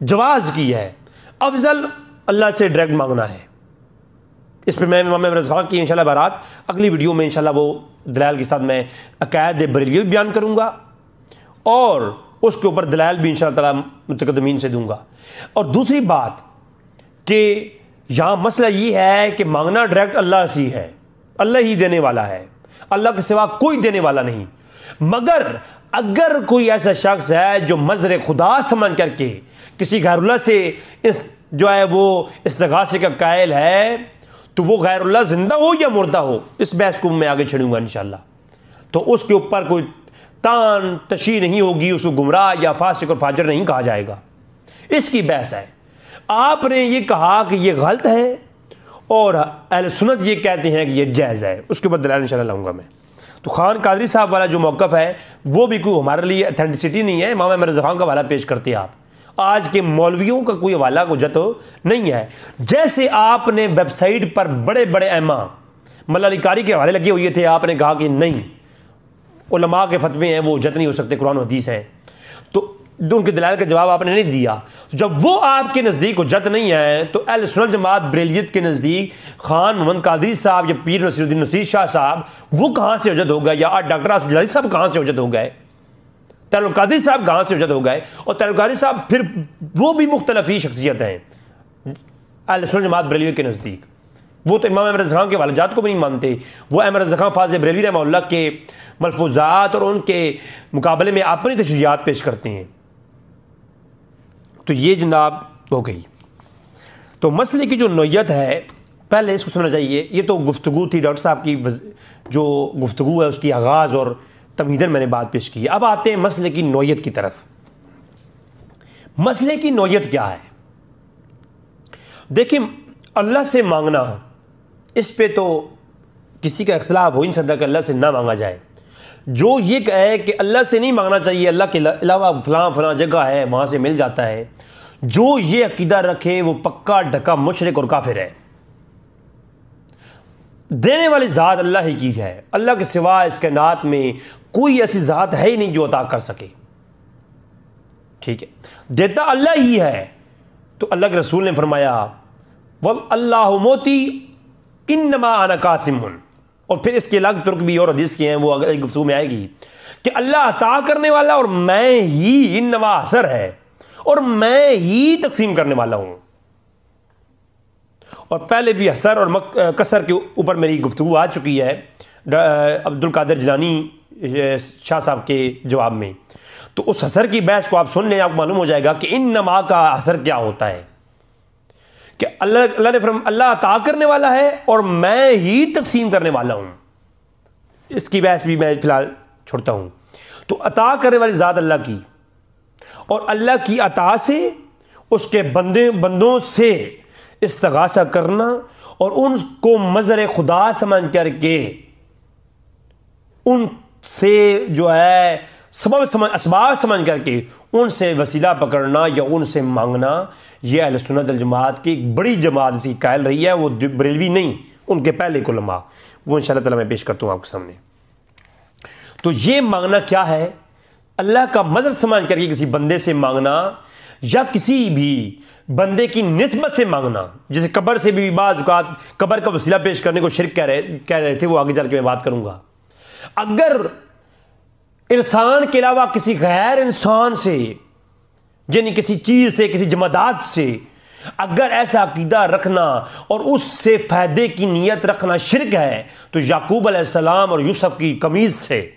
جواز کی ہے، افضل اللہ سے ڈائریکٹ مانگنا ہے۔ اس پہ میں امام رضا کی انشاءاللہ بارات اگلی ویڈیو میں انشاءاللہ وہ دلائل کے ساتھ میں عقائد بریلوی بیان کروں گا، اور اس کے اوپر دلائل بھی انشاءاللہ تعالیٰ متقدمین سے دوں گا۔ اور دوسری بات کہ یہاں مسئلہ یہ ہے کہ مانگنا ڈائریکٹ اللہ سے ہے، اللہ ہی دینے والا ہے، اللہ کے سوا کوئی دینے والا نہیں۔ مگر اگر کوئی ایسا شخص ہے جو مظہر خدا سمجھ کر کے کسی غیر اللہ سے جو ہے وہ استغاثے کا قائل ہے، تو وہ غیر اللہ زندہ ہو یا مردہ ہو، اس بحث کو میں آگے چھڑوں گا انشاءاللہ۔ تو اس کے اوپر کوئی تان تشیح نہیں ہوگی، اس کو گمراہ یا فاسق اور فاجر نہیں کہا جائے گا، اس کی بحث ہے۔ آپ نے یہ کہا کہ یہ غلط ہے اور اہل سنت یہ کہتے ہیں کہ یہ جائز ہے، اس کے اوپر دلائل انشاءاللہ لاؤں گا میں۔ تو خان قادری صاحب والا جو موقف ہے وہ بھی کوئی ہمارے لیے اتھینٹسٹی نہیں ہے، امام احمد رضا خان کا حوالہ پیش کرتے ہیں آپ، آج کے مولویوں کا کوئی حوالہ حجت نہیں ہے۔ جیسے آپ نے ویب سائٹ پر بڑے بڑے ائمہ ملا علی قاری کے حوالے لگے ہوئے تھے، آپ نے کہا کہ نہیں علماء کے فتوے ہیں وہ حجت نہیں ہو سکتے، قرآن و حدیث ہے، تو ان کے دلائل کا جواب آپ نے نہیں دیا۔ جب وہ آپ کے نزدیک حجت نہیں ہے تو اہل سنت جماعت بریلیت کے نزدیک خان محمد قادری صاحب یا پیر نصیر الدین نصیر شاہ صاحب وہ کہاں سے حجت ہو گئے، یا ڈاکٹر آصف جلالی صاحب کہاں سے حجت ہو گئے، طاہر القادری صاحب کہاں سے حجت ہو گئے؟ اور طاہر القادری صاحب پھر وہ بھی مختلفی شخصیت ہیں اہل سنت جماعت بریلیت کے نزدیک، وہ تو امام احمد رضا خان کے والدات کو بھی نہیں مانتے، وہ احمد رضا خان فاضل بریلوی رحمہ اللہ کے ملفوظات اور ان کے مقابلے میں اپنی تشریحات پیش کرتے ہیں۔ تو یہ جناب ہو گئی۔ تو مسئلے کی جو نوعیت ہے پہلے اس کو سمجھنا چاہیے، یہ تو گفتگو تھی ڈاکٹر صاحب کی، جو گفتگو ہے اس کی آغاز اور تمہیداً میں نے بات پیش کی۔ اب آتے ہیں مسئلے کی نوعیت کی طرف۔ مسئلے کی نوعیت کیا ہے؟ دیکھیں اللہ سے مانگنا، اس پہ تو کسی کا اختلاف ہو ہی نہیں سکتا کہ اللہ سے نہ مانگا جائے۔ جو یہ کہے کہ اللہ سے نہیں مانگنا چاہیے، اللہ کے علاوہ فلاں جگہ ہے وہاں سے مل جاتا ہے، جو یہ عقیدہ رکھے وہ پکا ڈھکا مشرک اور کافر ہے۔ دینے والی ذات اللہ ہی کی ہے، اللہ کے سوا اس کائنات میں کوئی ایسی ذات ہے ہی نہیں جو عطا کر سکے، ٹھیک ہے، دیتا اللہ ہی ہے۔ تو اللہ کے رسول نے فرمایا وَاللَّهُ مُوتِي إِنَّمَا أَنَا قَاسِمٌ، اور پھر اس کے الگ ترک بھی اور حدیث کی ہیں، وہ اگلی گفتگو میں آئے گی کہ اللہ عطا کرنے والا اور میں ہی انما حسر ہے، اور میں ہی تقسیم کرنے والا ہوں۔ اور پہلے بھی حسر اور کسر کے اوپر میری گفتگو آ چکی ہے عبد القادر جیلانی شاہ صاحب کے جواب میں، تو اس حسر کی بحث کو آپ سن لیں، آپ کو معلوم ہو جائے گا کہ انما کا حسر کیا ہوتا ہے، کہ اللہ نے فرمایا اللہ عطا کرنے والا ہے اور میں ہی تقسیم کرنے والا ہوں۔ اس کی بحث بھی میں فی الحال چھوڑتا ہوں۔ تو عطا کرنے والی ذات اللہ کی، اور اللہ کی عطا سے اس کے بندوں سے استغاثہ کرنا اور ان کو مظہر خدا سمجھ کر کے ان سے جو ہے اسباب سمجھ کر کے ان سے وسیلہ پکڑنا یا ان سے مانگنا، یہ اہل سنت الجماعت کی ایک بڑی جماعت اسی قائل رہی ہے، وہ بریلوی نہیں، ان کے پہلے علماء، وہ انشاءاللہ تعالیٰ میں پیش کرتا ہوں آپ کے سامنے۔ تو یہ مانگنا کیا ہے؟ اللہ کا مظہر سمجھ کر کے کسی بندے سے مانگنا، یا کسی بھی بندے کی نسبت سے مانگنا، جیسے قبر سے بھی بعض اوقات قبر کا وسیلہ پیش کرنے کو شرک کہہ رہے تھے، وہ آگے چل کے میں بات کروں گا۔ اگر انسان کے علاوہ کسی غیر انسان سے، یعنی کسی چیز سے، کسی جمادات سے اگر ایسا عقیدہ رکھنا اور اس سے فائدے کی نیت رکھنا شرک ہے، تو یعقوب علیہ السلام اور یوسف کی قمیض سے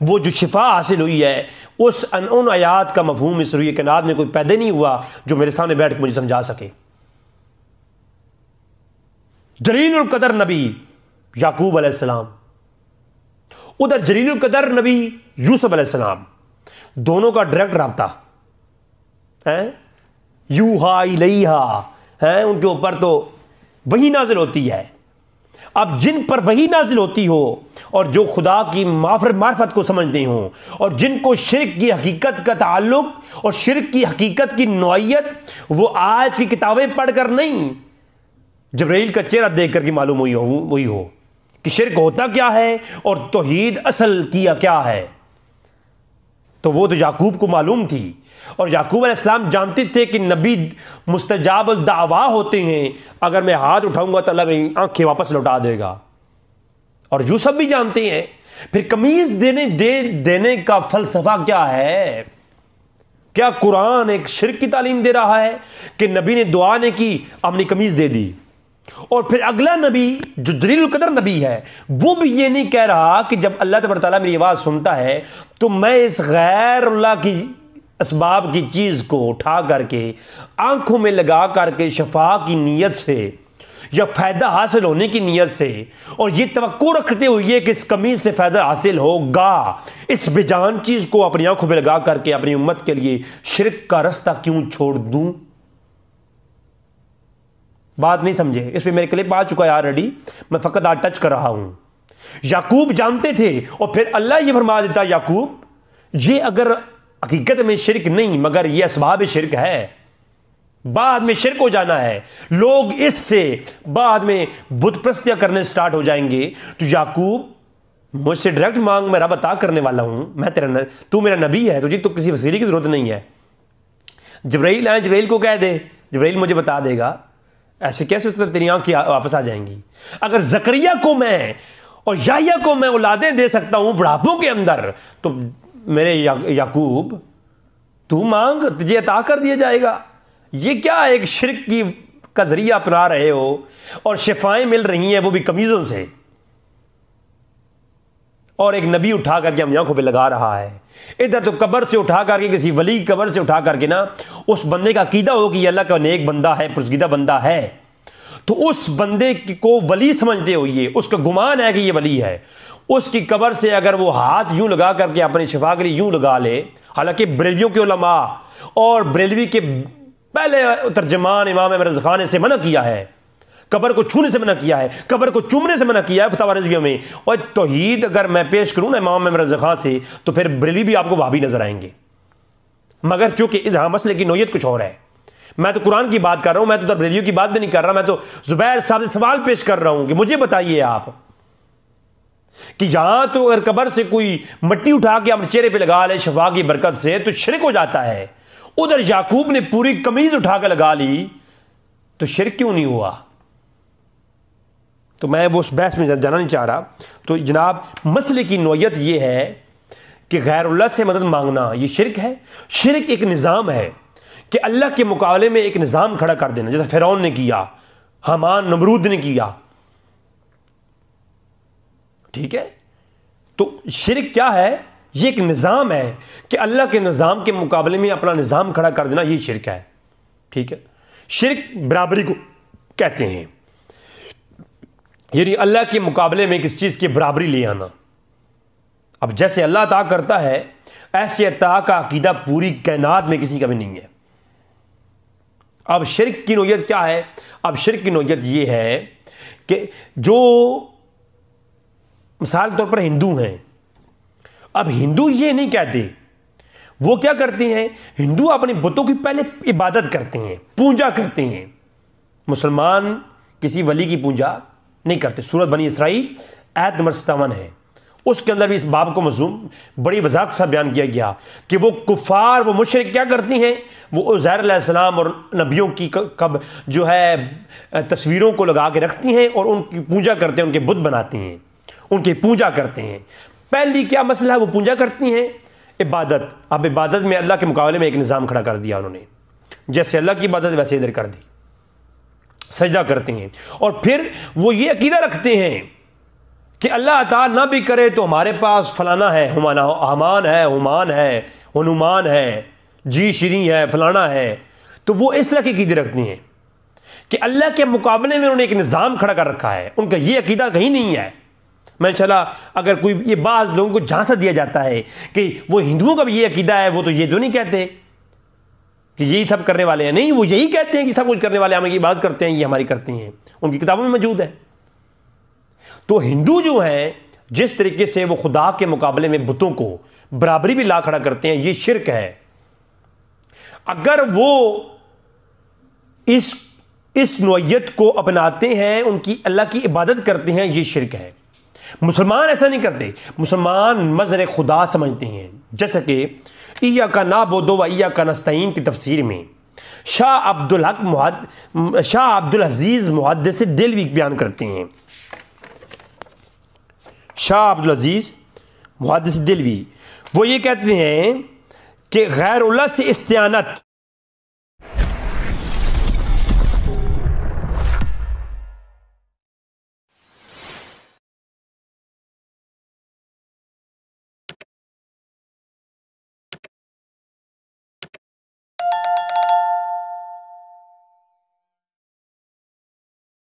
وہ جو شفا حاصل ہوئی ہے، ان آیات کا مفہوم اس روئے کائنات میں کوئی پیدا نہیں ہوا جو میرے سامنے بیٹھ کے مجھے سمجھا سکے۔ جلیل القدر نبی یعقوب علیہ السلام، ادھر جلیل القدر نبی یوسف علیہ السلام، دونوں کا ڈائریکٹ رابطہ ہے، یوحا الیہا ہے، ان کے اوپر تو وہی نازل ہوتی ہے۔ اب جن پر وہی نازل ہوتی ہو اور جو خدا کی معرفت کو سمجھتے ہوں، اور جن کو شرک کی حقیقت کا تعلق اور شرک کی حقیقت کی نوعیت وہ آج کی کتابیں پڑھ کر نہیں، جبرائیل کا چہرہ دیکھ کر کے معلوم ہوئی ہو کہ شرک ہوتا کیا ہے اور توحید اصل کیا کیا ہے، تو وہ تو یعقوب کو معلوم تھی۔ اور یعقوب علیہ السلام جانتے تھے کہ نبی مستجاب الدعوا ہوتے ہیں، اگر میں ہاتھ اٹھاؤں گا تو اللہ میری آنکھیں واپس لوٹا دے گا، اور یوسف بھی جانتے ہیں۔ پھر قمیض دینے کا فلسفہ کیا ہے؟ کیا قرآن ایک شرک کی تعلیم دے رہا ہے کہ نبی نے دعا نے کی، اپنی قمیض دے دی؟ اور پھر اگلا نبی جو جلیل القدر نبی ہے وہ بھی یہ نہیں کہہ رہا کہ جب اللہ تبارک تعالیٰ میری آواز سنتا ہے تو میں اس غیر اللہ کی اسباب کی چیز کو اٹھا کر کے آنکھوں میں لگا کر کے شفا کی نیت سے یا فائدہ حاصل ہونے کی نیت سے اور یہ توقع رکھتے ہوئے کہ اس قمیض سے فائدہ حاصل ہوگا، اس بجان چیز کو اپنی آنکھوں میں لگا کر کے اپنی امت کے لیے شرک کا رستہ کیوں چھوڑ دوں؟ بات نہیں سمجھے؟ اس پہ میرے کلپ آ چکا ہے آلریڈی، میں فقط آج ٹچ کر رہا ہوں۔ یعقوب جانتے تھے، اور پھر اللہ یہ فرما دیتا یعقوب یہ اگر حقیقت میں شرک نہیں مگر یہ اسباب شرک ہے، بعد میں شرک ہو جانا ہے، لوگ اس سے بعد میں بت پرستیاں کرنے سٹارٹ ہو جائیں گے، تو یعقوب مجھ سے ڈائریکٹ مانگ، میں رب عطا کرنے والا ہوں، میں تو میرا نبی ہے، تجھے تو کسی وسیلے کی ضرورت نہیں ہے۔ جبرائیل آئے، جبرائیل کو کہہ دے، جبرائیل مجھے بتا دے گا۔ ایسے کیسے تیری آنکھیں واپس آ جائیں گی؟ اگر زکریا کو میں اور یحییٰ کو میں اولادیں دے سکتا ہوں بڑھاپوں کے اندر، تو میرے یعقوب تو مانگ، تجھے عطا کر دیا جائے گا۔ یہ کیا ایک شرک کا ذریعہ اپنا رہے ہو، اور شفائیں مل رہی ہیں وہ بھی قمیضوں سے، اور ایک نبی اٹھا کر کے ہم آنکھوں پہ لگا رہا ہے۔ ادھر تو قبر سے اٹھا کر کے، کسی ولی قبر سے اٹھا کر کے نا اس بندے کا عقیدہ ہو کہ یہ اللہ کا نیک بندہ ہے، پرسگیدہ بندہ ہے، تو اس بندے کو ولی سمجھتے ہوئے اس کا گمان ہے کہ یہ ولی ہے، اس کی قبر سے اگر وہ ہاتھ یوں لگا کر کے اپنی شفا کے لیے یوں لگا لے، حالانکہ بریلویوں کے علماء اور بریلوی کے پہلے ترجمان امام احمد رضا خان نے سے منع کیا ہے، قبر کو چھونے سے منع کیا ہے، قبر کو چومنے سے منع کیا ہے فتاوی رضویہ میں، اور توحید اگر میں پیش کروں نا امام احمد رضا خان سے تو پھر بریلوی بھی آپ کو وہابی نظر آئیں گے، مگر چونکہ اظہار مسئلے کی نوعیت کچھ اور ہے۔ میں تو قرآن کی بات کر رہا ہوں، میں تو بریلویوں کی بات بھی نہیں کر رہا، میں تو زبیر صاحب سے سوال پیش کر رہا ہوں کہ مجھے بتائیے آپ کہ یہاں تو اگر قبر سے کوئی مٹی اٹھا کے اپنے چہرے پہ لگا لے شفا کی برکت سے تو شرک ہو جاتا ہے، ادھر یعقوب نے پوری قمیض اٹھا کے لگا لی تو شرک کیوں نہیں ہوا؟ تو میں وہ اس بحث میں جانا نہیں چاہ رہا۔ تو جناب مسئلے کی نوعیت یہ ہے کہ غیر اللہ سے مدد مانگنا یہ شرک ہے۔ شرک ایک نظام ہے کہ اللہ کے مقابلے میں ایک نظام کھڑا کر دینا، جیسے فرعون نے کیا، حامان نمرود نے کیا، ٹھیک ہے؟ تو شرک کیا ہے؟ یہ ایک نظام ہے کہ اللہ کے نظام کے مقابلے میں اپنا نظام کھڑا کر دینا، یہ شرک ہے، ٹھیک ہے؟ شرک برابری کو کہتے ہیں، یعنی اللہ کے مقابلے میں کس چیز کی برابری لے آنا۔ اب جیسے اللہ عطا کرتا ہے ایسے عطا کا عقیدہ پوری کائنات میں کسی کا بھی نہیں ہے۔ اب شرک کی نوعیت کیا ہے؟ اب شرک کی نوعیت یہ ہے کہ جو مثال کے طور پر ہندو ہیں، اب ہندو یہ نہیں کہتے، وہ کیا کرتے ہیں؟ ہندو اپنے بتوں کی پہلے عبادت کرتے ہیں، پوجا کرتے ہیں۔ مسلمان کسی ولی کی پوجا نہیں کرتے۔ سورۃ بنی اسرائیل آیت نمبر 57 ہے، اس کے اندر بھی اس باب کو مضمون بڑی وضاحت سے بیان کیا گیا کہ وہ کفار، وہ مشرک کیا کرتے ہیں؟ وہ عزیر علیہ السلام اور نبیوں کی جو ہے تصویروں کو لگا کے رکھتی ہیں اور ان کی پوجا کرتے ہیں، ان کے بت بناتے ہیں، ان کی پوجا کرتے ہیں۔ پہلی کیا مسئلہ ہے؟ وہ پوجا کرتی ہیں، عبادت۔ اب عبادت میں اللہ کے مقابلے میں ایک نظام کھڑا کر دیا انہوں نے، جیسے اللہ کی عبادت ویسے ادھر کر دی، سجدہ کرتے ہیں، اور پھر وہ یہ عقیدہ رکھتے ہیں کہ اللہ عطا نہ بھی کرے تو ہمارے پاس فلانا ہے، حمان ہے، ہمان ہے، ہنومان ہے، جی شری ہے، فلانا ہے۔ تو وہ اس طرح کی عقیدے رکھتے ہیں کہ اللہ کے مقابلے میں انہوں نے ایک نظام کھڑا کر رکھا ہے، ان کا یہ عقیدہ کہیں نہیں ہے۔ میں انشاءاللہ اگر کوئی یہ بعض لوگوں کو جھانسا دیا جاتا ہے کہ وہ ہندوؤں کا بھی یہ عقیدہ ہے، وہ تو یہ تو نہیں کہتے کہ یہی سب کرنے والے ہیں، نہیں، وہ یہی کہتے ہیں کہ سب کچھ کرنے والے ہم یہ بات کرتے ہیں، یہ ہماری کرتے ہیں، ان کی کتابوں میں موجود ہے۔ تو ہندو جو ہیں جس طریقے سے وہ خدا کے مقابلے میں بتوں کو برابری بھی لا کھڑا کرتے ہیں، یہ شرک ہے۔ اگر وہ اس نوعیت کو اپناتے ہیں، ان کی اللہ کی عبادت کرتے ہیں، یہ شرک ہے۔ مسلمان ایسا نہیں کرتے، مسلمان مظہر خدا سمجھتے ہیں، جیسا کہ ایاک نعبد و ایاک نستعین کی تفسیر میں شاہ عبد العزیز محدث دہلوی بیان کرتے ہیں. شاہ عبد العزیز محدث دہلوی وہ یہ کہتے ہیں کہ غیر اللہ سے استعانت